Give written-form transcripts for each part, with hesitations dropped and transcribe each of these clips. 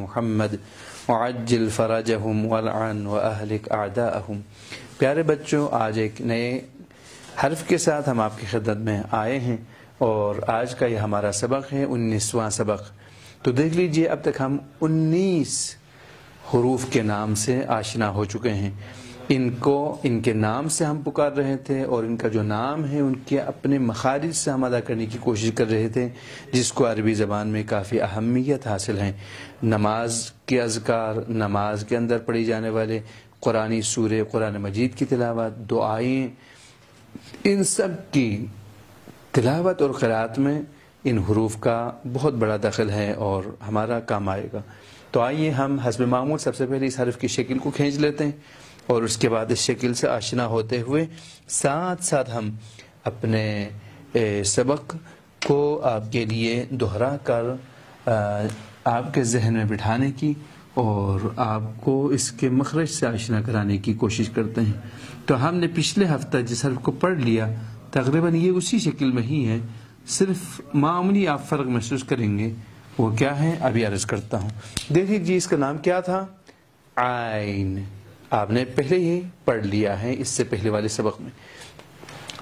محمد وعجل فرجهم ولعن واہلک اعداءهم۔ پیارے بچوں، آج ایک نئے حرف کے ساتھ ہم آپ کی خدمت میں آئے ہیں اور آج کا یہ ہمارا سبق ہے 19واں سبق۔ تو دیکھ لیجئے اب تک ہم 19 حروف کے نام سے آشنا ہو چکے ہیں۔ ان کے نام سے ہم پکار رہے تھے اور ان کا جو نام ہے ان کے اپنے مخارج سے ہم ادا کرنے کی کوشش کر رہے تھے، جس کو عربی زبان میں کافی اہمیت حاصل ہے۔ نماز کے اذکار، نماز کے اندر پڑھی جانے والے قرآنی سورے، قرآن مجید کی تلاوت، دعائیں، ان سب کی تلاوت اور قرأت میں ان حروف کا بہت بڑا دخل ہے اور ہمارا کام آئے گا۔ تو آئیے ہم حسب معمول سب سے پہلے اس حرف کی شکل کو کھینچ لیتے ہیں اور اس کے بعد اس شکل سے آشنا ہوتے ہوئے ساتھ ساتھ ہم اپنے سبق کو آپ کے لیے دہرا کر آپ کے ذہن میں بٹھانے کی اور آپ کو اس کے مخرج سے آشنا کرانے کی کوشش کرتے ہیں۔ تو ہم نے پچھلے ہفتہ جس حرف کو پڑھ لیا تقریباً یہ اسی شکل میں ہی ہے، صرف معمولی آپ فرق محسوس کریں گے۔ وہ کیا ہے ابھی عرض کرتا ہوں۔ دیکھیے جی، اس کا نام کیا تھا؟ عین۔ آپ نے پہلے ہی پڑھ لیا ہے اس سے پہلے والے سبق میں۔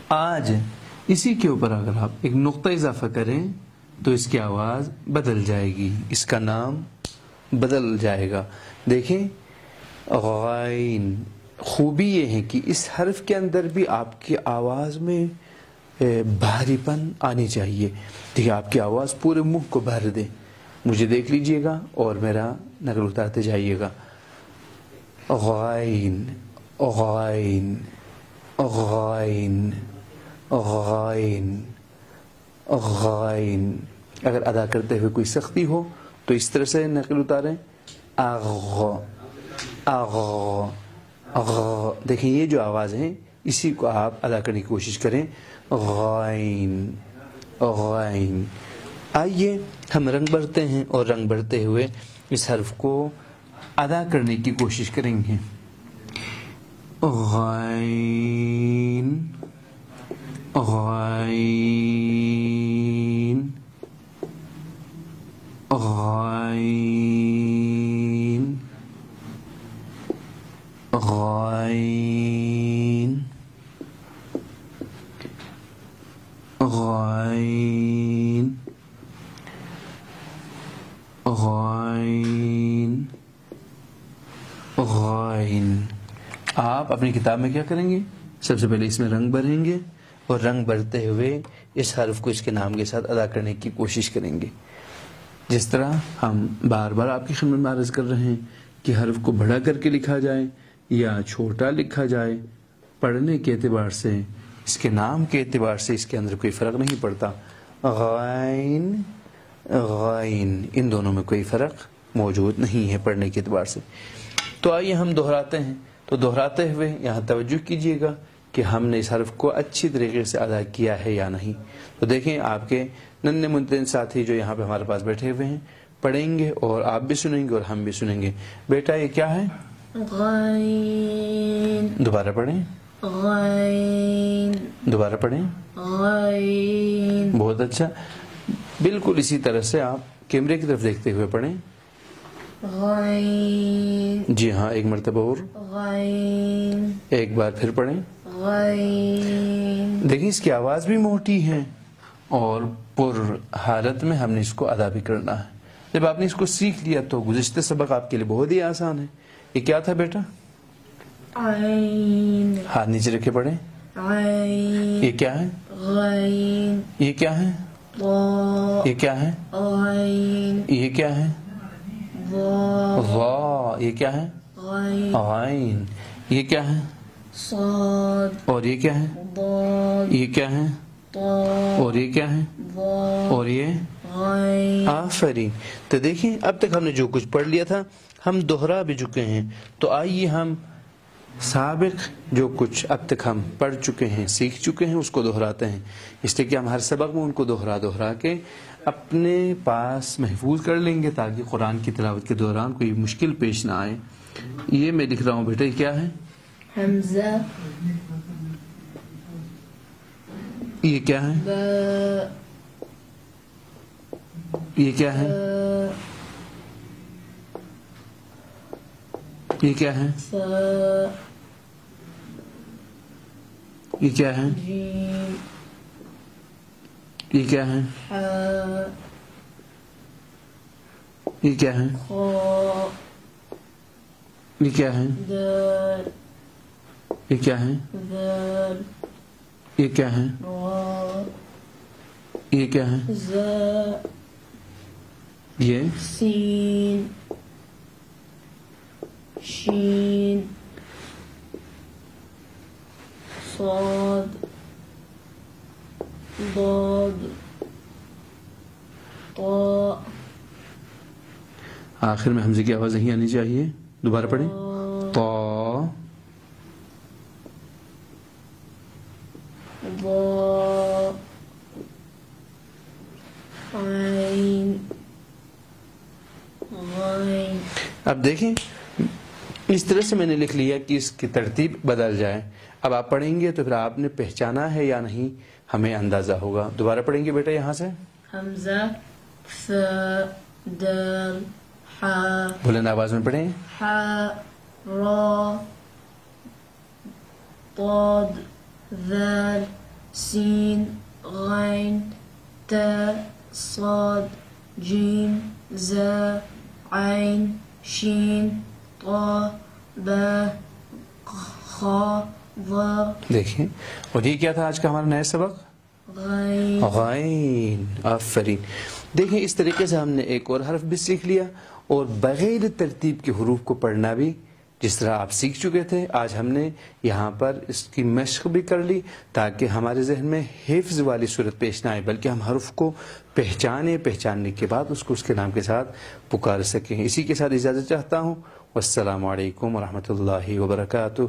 آج اسی کے اوپر اگر آپ ایک نقطہ اضافہ کریں تو اس کی آواز بدل جائے گی، اس کا نام بدل جائے گا۔ دیکھیں غین، خوبی یہ ہے کہ اس حرف کے اندر بھی آپ کی آواز میں بھاری پن آنی چاہیے۔ دیکھیں آپ کی آواز پورے منہ کو بھر دے۔ مجھے دیکھ لیجئے گا اور میرا نقل اتارتے جائیے گا۔ غائن غائن غائن غائن غائن۔ اگر ادا کرتے ہوئے کوئی سختی ہو تو اس طرح سے نقل اتاریں، اغ اغ اغ۔ دیکھیں یہ جو آواز ہے اسی کو آپ ادا کرنے کی کوشش کریں، غائن غائن۔ آئیے ہم رنگ بھرتے ہیں اور رنگ بھرتے ہوئے اس حرف کو ادا کرنے کی کوشش کریں گے۔ غائن غائن غائن غائن غائن غائن غائن۔ آپ اپنی کتاب میں کیا کریں گے؟ سب سے پہلے اس میں رنگ بھریں گے اور رنگ بھرتے ہوئے اس حرف کو اس کے نام کے ساتھ ادا کرنے کی کوشش کریں گے، جس طرح ہم بار بار آپ کی خدمت میں عرض کر رہے ہیں کہ حرف کو بڑا کر کے لکھا جائے یا چھوٹا لکھا جائے، پڑھنے کے اعتبار سے، اس کے نام کے اعتبار سے اس کے اندر کوئی فرق نہیں پڑتا۔ غائن غائن، ان دونوں میں کوئی فرق موجود نہیں ہے پڑھنے کے اعتبار سے۔ تو آئیے ہم دہراتے ہیں۔ تو دہراتے ہوئے یہاں توجہ کیجئے گا کہ ہم نے اس حرف کو اچھی طریقے سے ادا کیا ہے یا نہیں۔ تو دیکھیں آپ کے ننھے منتن ساتھی جو یہاں پہ ہمارے پاس بیٹھے ہوئے ہیں پڑھیں گے اور آپ بھی سنیں گے اور ہم بھی سنیں گے۔ بیٹا یہ کیا ہے؟ غائن۔ دوبارہ پڑھیں۔ غائن۔ دوبارہ پڑھیں۔ غائن۔ بہت اچھا۔ بالکل اسی طرح سے آپ کیمرے کی طرف دیکھتے ہوئے پڑھیں۔ غائن۔ جی ہاں، ایک مرتبہ اور، غائن۔ ایک بار پھر پڑھیں۔ غائن۔ دیکھیں اس کی آواز بھی موٹی ہے اور پر حالت میں ہم نے اس کو ادا بھی کرنا ہے۔ جب آپ نے اس کو سیکھ لیا تو گزشتہ سبق آپ کے لیے بہت ہی آسان ہے۔ یہ کیا تھا بیٹا؟ عین۔ ہاتھ نیچے رکھے پڑھیں۔ عین۔ یہ کیا ہے؟ غائن۔ یہ کیا ہے؟ ضا۔ یہ کیا ہے؟ عین۔ یہ کیا ہے؟ ضا۔ ضا۔ یہ کیا ہے؟ غائن۔ عین۔ یہ کیا ہے؟ صاد۔ اور یہ کیا ہے؟ ضاد۔ یہ کیا ہے؟ طا۔ اور یہ کیا ہے؟ ظا۔ اور یہ؟ غائن۔ آفرین۔ تو دیکھیں اب تک ہم نے جو کچھ پڑھ لیا تھا ہم دہرا بھی چکے ہیں۔ تو آئیے ہم سابق جو کچھ اب تک ہم پڑھ چکے ہیں، سیکھ چکے ہیں، اس کو دہراتے ہیں، اس لیے کہ ہم ہر سبق میں ان کو دہرا کے اپنے پاس محفوظ کر لیں گے تاکہ قرآن کی تلاوت کے دوران کوئی مشکل پیش نہ آئے۔ یہ میں لکھ رہا ہوں بیٹا، یہ کیا ہے؟ حمزہ۔ یہ کیا ہے؟ با۔ یہ کیا ہے؟ یہ کیا ہے؟ ثا یہ کیا ہے؟ جیم یہ کیا ہے؟ حا یہ کیا ہے؟ خا یہ کیا ہے؟ دال یہ کیا ہے؟ ذال یہ کیا ہے؟ را یہ کیا ہے؟ زا یہ سین شین صاد ضاد طاء آخر میں حمزے کی آواز نہیں آنی چاہیے. دوبارہ پڑھیں. طا ضاء عین غین. اب دیکھیں اس طرح سے میں نے لکھ لیا کہ اس کی ترتیب بدل جائے. اب آپ پڑھیں گے تو پھر آپ نے پہچانا ہے یا نہیں ہمیں اندازہ ہوگا. دوبارہ پڑھیں گے بیٹا یہاں سے. حمزہ ثا دال حا بلند آواز میں پڑھیں. حا را ضاد ذال سین غین تا صاد جیم زا عین شین طا با خا ضا دیکھیں اور یہ کیا تھا آج کا ہمارا نیا سبق؟ غین. غین. آفرین. دیکھیں اس طریقے سے ہم نے ایک اور حرف بھی سیکھ لیا اور بغیر ترتیب کے حروف کو پڑھنا بھی جس طرح آپ سیکھ چکے تھے آج ہم نے یہاں پر اس کی مشق بھی کر لی تاکہ ہمارے ذہن میں حفظ والی صورت پیش نہ آئے بلکہ ہم حرف کو پہچاننے کے بعد اس کو اس کے نام کے ساتھ پکار سکیں. اسی کے ساتھ اجازت چاہتا ہوں. والسلام علیکم ورحمۃ اللہ وبرکاتہ.